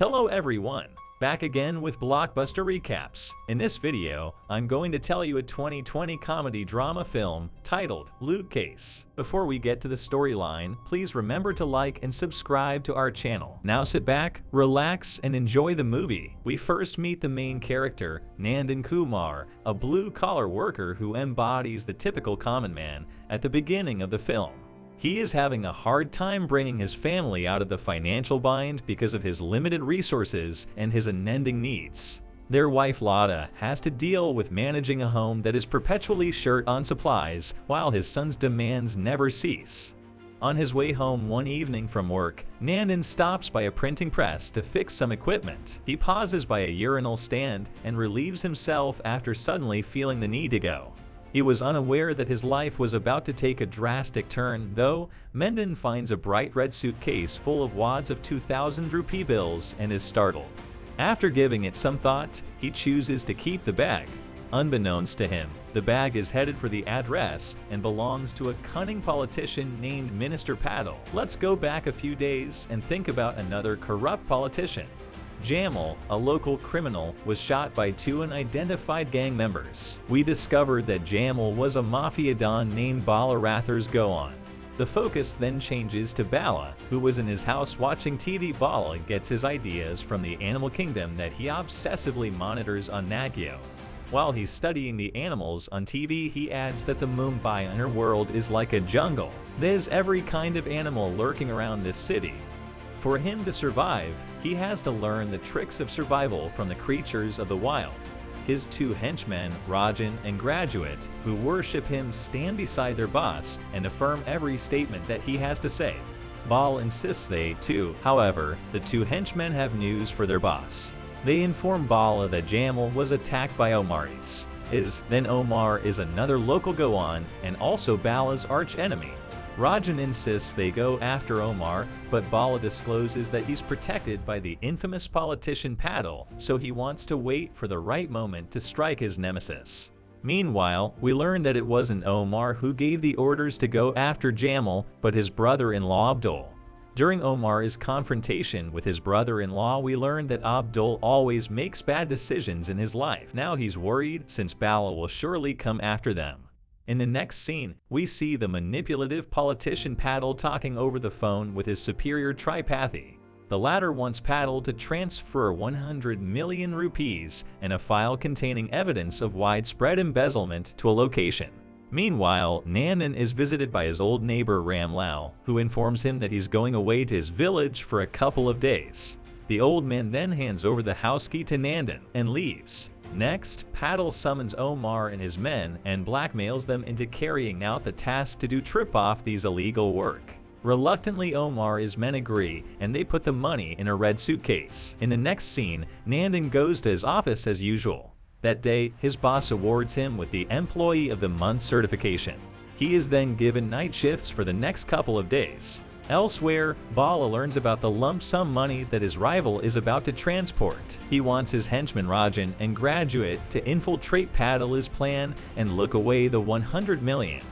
Hello everyone, back again with Blockbuster recaps. In this video, I'm going to tell you a 2020 comedy drama film titled Suitcase. Before we get to the storyline, please remember to like and subscribe to our channel. Now sit back, relax, and enjoy the movie. We first meet the main character, Nandan Kumar, a blue-collar worker who embodies the typical common man at the beginning of the film. He is having a hard time bringing his family out of the financial bind because of his limited resources and his unending needs. Their wife Lada has to deal with managing a home that is perpetually short on supplies while his son's demands never cease. On his way home one evening from work, Nandan stops by a printing press to fix some equipment. He pauses by a urinal stand and relieves himself after suddenly feeling the need to go. He was unaware that his life was about to take a drastic turn, though. Nandan finds a bright red suitcase full of wads of 2,000 rupee bills and is startled. After giving it some thought, he chooses to keep the bag. Unbeknownst to him, the bag is headed for the address and belongs to a cunning politician named Minister Patel. Let's go back a few days and think about another corrupt politician. Jamal, a local criminal, was shot by two unidentified gang members. We discovered that Jamal was a mafia don named Bala Rathers Go-On. The focus then changes to Bala, who was in his house watching TV. Bala gets his ideas from the animal kingdom that he obsessively monitors on Nagyo. While he's studying the animals on TV, he adds that the Mumbai underworld is like a jungle. There's every kind of animal lurking around this city. For him to survive, he has to learn the tricks of survival from the creatures of the wild. His two henchmen, Rajan and Graduate, who worship him, stand beside their boss and affirm every statement that he has to say. Bal insists they too. However, the two henchmen have news for their boss. They inform Bala that Jamal was attacked by Omaris. Then Omar is another local Go-On and also Bala's arch-enemy. Rajan insists they go after Omar, but Bala discloses that he's protected by the infamous politician Patel, so he wants to wait for the right moment to strike his nemesis. Meanwhile, we learn that it wasn't Omar who gave the orders to go after Jamal, but his brother-in-law Abdul. During Omar's confrontation with his brother-in-law, we learn that Abdul always makes bad decisions in his life. Now he's worried since Bala will surely come after them. In the next scene, we see the manipulative politician Patel talking over the phone with his superior Tripathi. The latter wants Patel to transfer 100 million rupees and a file containing evidence of widespread embezzlement to a location. Meanwhile, Nandan is visited by his old neighbor Ramlal, who informs him that he's going away to his village for a couple of days. The old man then hands over the house key to Nandan and leaves. Next, Patel summons Omar and his men and blackmails them into carrying out the task to trip off these illegal work. Reluctantly, Omar's men agree, and they put the money in a red suitcase. In the next scene, Nandan goes to his office as usual. That day, his boss awards him with the Employee of the Month certification. He is then given night shifts for the next couple of days. Elsewhere, Bala learns about the lump sum money that his rival is about to transport. He wants his henchman Rajan and Graduate to infiltrate Patel's plan and look away the 100 million.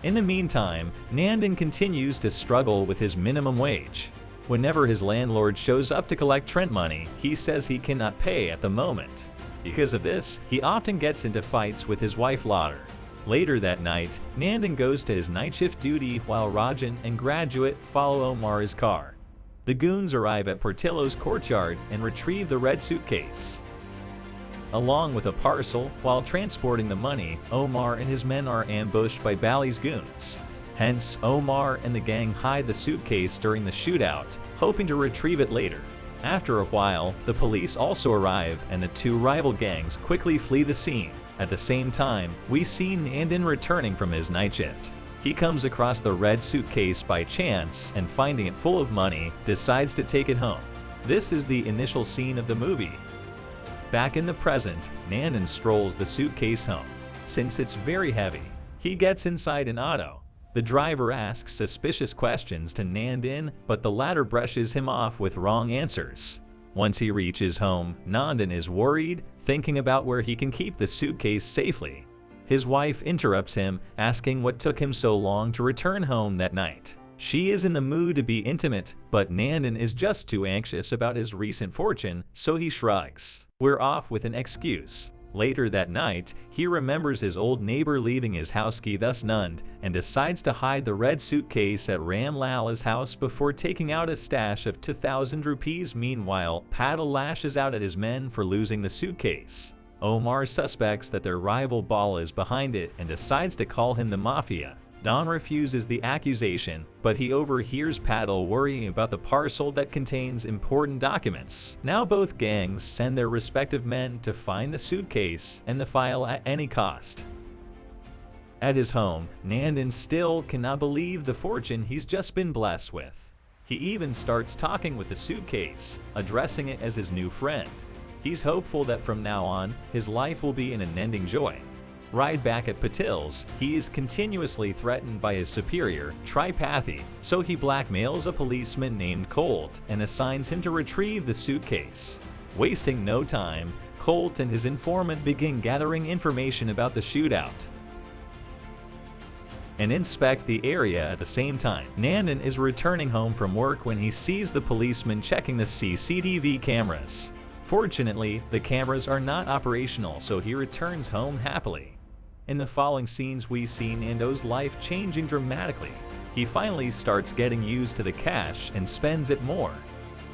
In the meantime, Nandan continues to struggle with his minimum wage. Whenever his landlord shows up to collect rent money, he says he cannot pay at the moment. Because of this, he often gets into fights with his wife Lauder. Later that night, Nandan goes to his night shift duty while Rajan and Graduate follow Omar's car. The goons arrive at Portillo's courtyard and retrieve the red suitcase. Along with a parcel, while transporting the money, Omar and his men are ambushed by Bali's goons. Hence, Omar and the gang hide the suitcase during the shootout, hoping to retrieve it later. After a while, the police also arrive and the two rival gangs quickly flee the scene. At the same time, we see Nandan returning from his night shift. He comes across the red suitcase by chance and, finding it full of money, decides to take it home. This is the initial scene of the movie. Back in the present, Nandan strolls the suitcase home. Since it's very heavy, he gets inside an auto. The driver asks suspicious questions to Nandan, but the latter brushes him off with wrong answers. Once he reaches home, Nandan is worried, thinking about where he can keep the suitcase safely. His wife interrupts him, asking what took him so long to return home that night. She is in the mood to be intimate, but Nandan is just too anxious about his recent fortune, so he shrugs. We're off with an excuse. Later that night, he remembers his old neighbor leaving his house key thus nunned and decides to hide the red suitcase at Ram Lala's house before taking out a stash of 2,000 rupees. Meanwhile, Patil lashes out at his men for losing the suitcase. Omar suspects that their rival Bala is behind it and decides to call him the mafia. Don refuses the accusation, but he overhears Patil worrying about the parcel that contains important documents. Now both gangs send their respective men to find the suitcase and the file at any cost. At his home, Nandan still cannot believe the fortune he's just been blessed with. He even starts talking with the suitcase, addressing it as his new friend. He's hopeful that from now on, his life will be an unending joy. Right back at Patil's, he is continuously threatened by his superior, Tripathi, so he blackmails a policeman named Colt and assigns him to retrieve the suitcase. Wasting no time, Colt and his informant begin gathering information about the shootout and inspect the area at the same time. Nandan is returning home from work when he sees the policeman checking the CCTV cameras. Fortunately, the cameras are not operational, so he returns home happily. In the following scenes, we see Nando's life changing dramatically. He finally starts getting used to the cash and spends it more.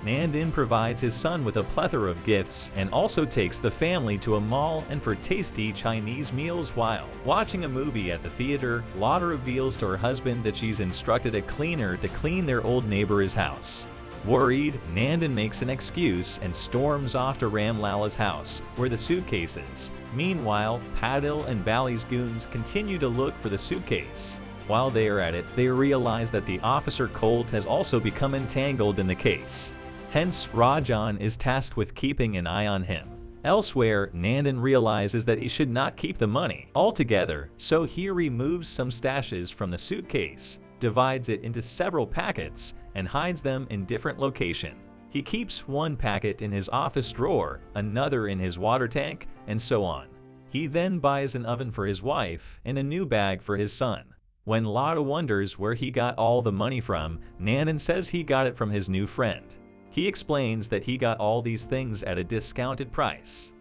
Nandan provides his son with a plethora of gifts and also takes the family to a mall and for tasty Chinese meals. While watching a movie at the theater, Lotta reveals to her husband that she's instructed a cleaner to clean their old neighbor's house. Worried, Nandan makes an excuse and storms off to Ram Lala's house, where the suitcase is. Meanwhile, Patil and Bali's goons continue to look for the suitcase. While they are at it, they realize that the officer Colt has also become entangled in the case. Hence, Rajan is tasked with keeping an eye on him. Elsewhere, Nandan realizes that he should not keep the money altogether, so he removes some stashes from the suitcase, divides it into several packets, and hides them in different locations. He keeps one packet in his office drawer, another in his water tank, and so on. He then buys an oven for his wife and a new bag for his son. When Lotta wonders where he got all the money from, Nandan says he got it from his new friend. He explains that he got all these things at a discounted price.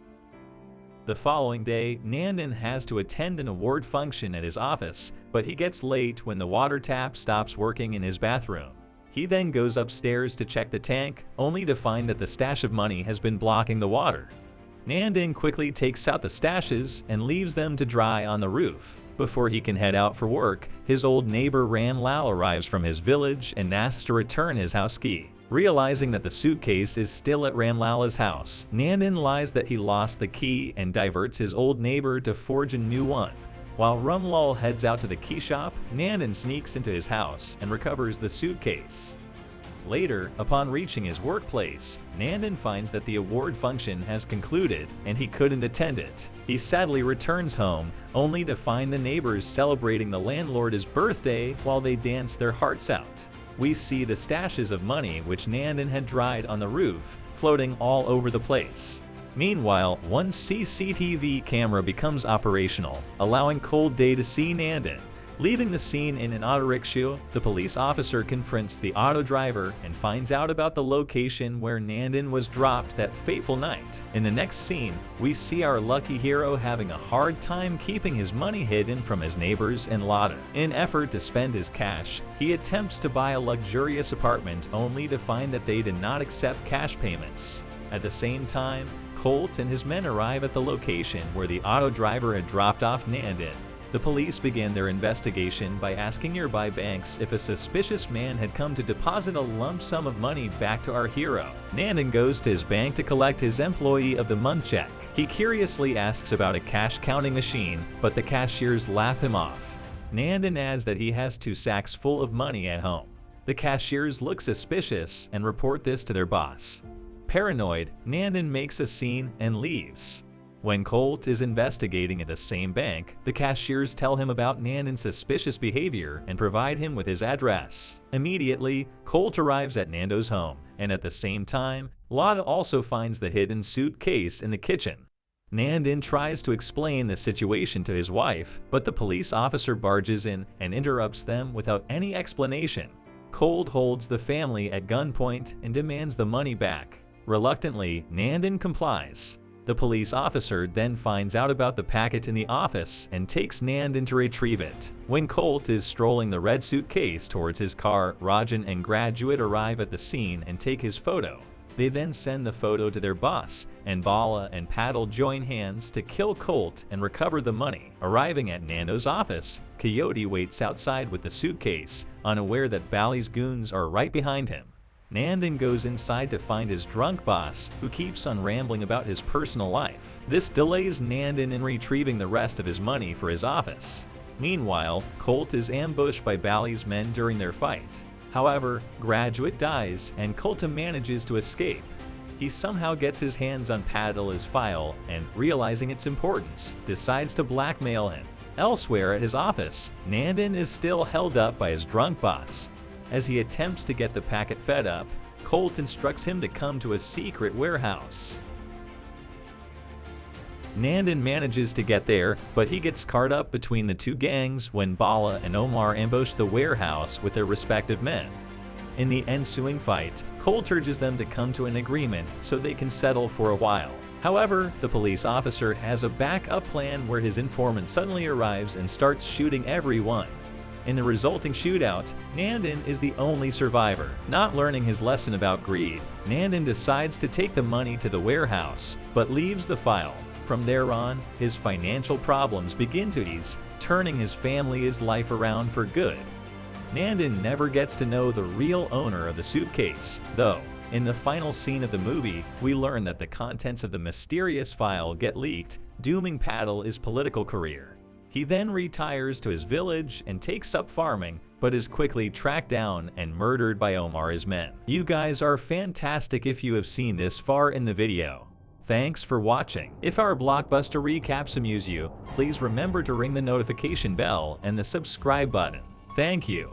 The following day, Nandan has to attend an award function at his office, but he gets late when the water tap stops working in his bathroom. He then goes upstairs to check the tank, only to find that the stash of money has been blocking the water. Nandan quickly takes out the stashes and leaves them to dry on the roof. Before he can head out for work, his old neighbor Ram Lal arrives from his village and asks to return his house key. Realizing that the suitcase is still at Ram Lala's house, Nandan lies that he lost the key and diverts his old neighbor to forge a new one. While Ram Lal heads out to the key shop, Nandan sneaks into his house and recovers the suitcase. Later, upon reaching his workplace, Nandan finds that the award function has concluded and he couldn't attend it. He sadly returns home, only to find the neighbors celebrating the landlord's birthday while they dance their hearts out. We see the stashes of money which Nandan had dried on the roof, floating all over the place. Meanwhile, one CCTV camera becomes operational, allowing Cold Day to see Nandan. Leaving the scene in an auto rickshaw, the police officer confronts the auto driver and finds out about the location where Nandan was dropped that fateful night. In the next scene, we see our lucky hero having a hard time keeping his money hidden from his neighbors and Lotta. In an effort to spend his cash, he attempts to buy a luxurious apartment only to find that they did not accept cash payments. At the same time, Colt and his men arrive at the location where the auto driver had dropped off Nandan. The police began their investigation by asking nearby banks if a suspicious man had come to deposit a lump sum of money back to our hero. Nandan goes to his bank to collect his employee of the month check. He curiously asks about a cash counting machine, but the cashiers laugh him off. Nandan adds that he has 2 sacks full of money at home. The cashiers look suspicious and report this to their boss. Paranoid, Nandan makes a scene and leaves. When Colt is investigating at the same bank, the cashiers tell him about Nandan's suspicious behavior and provide him with his address. Immediately, Colt arrives at Nando's home, and at the same time, Lotta also finds the hidden suitcase in the kitchen. Nandan tries to explain the situation to his wife, but the police officer barges in and interrupts them without any explanation. Colt holds the family at gunpoint and demands the money back. Reluctantly, Nandan complies. The police officer then finds out about the packet in the office and takes Nandan to retrieve it. When Colt is strolling the red suitcase towards his car, Rajan and Graduate arrive at the scene and take his photo. They then send the photo to their boss, and Bala and Paddle join hands to kill Colt and recover the money. Arriving at Nando's office, Coyote waits outside with the suitcase, unaware that Bali's goons are right behind him. Nandan goes inside to find his drunk boss, who keeps on rambling about his personal life. This delays Nandan in retrieving the rest of his money for his office. Meanwhile, Colt is ambushed by Bali's men during their fight. However, Graduate dies and Colt manages to escape. He somehow gets his hands on Paddle's file and, realizing its importance, decides to blackmail him. Elsewhere at his office, Nandan is still held up by his drunk boss. As he attempts to get the packet fed up, Colt instructs him to come to a secret warehouse. Nandan manages to get there, but he gets caught up between the two gangs when Bala and Omar ambush the warehouse with their respective men. In the ensuing fight, Colt urges them to come to an agreement so they can settle for a while. However, the police officer has a backup plan where his informant suddenly arrives and starts shooting everyone. In the resulting shootout, Nandan is the only survivor. Not learning his lesson about greed, Nandan decides to take the money to the warehouse, but leaves the file. From there on, his financial problems begin to ease, turning his family's life around for good. Nandan never gets to know the real owner of the suitcase, though. In the final scene of the movie, we learn that the contents of the mysterious file get leaked, dooming Paddle's political career. He then retires to his village and takes up farming, but is quickly tracked down and murdered by Omar's men. You guys are fantastic if you have seen this far in the video. Thanks for watching. If our Blockbuster recaps amuse you, please remember to ring the notification bell and the subscribe button. Thank you.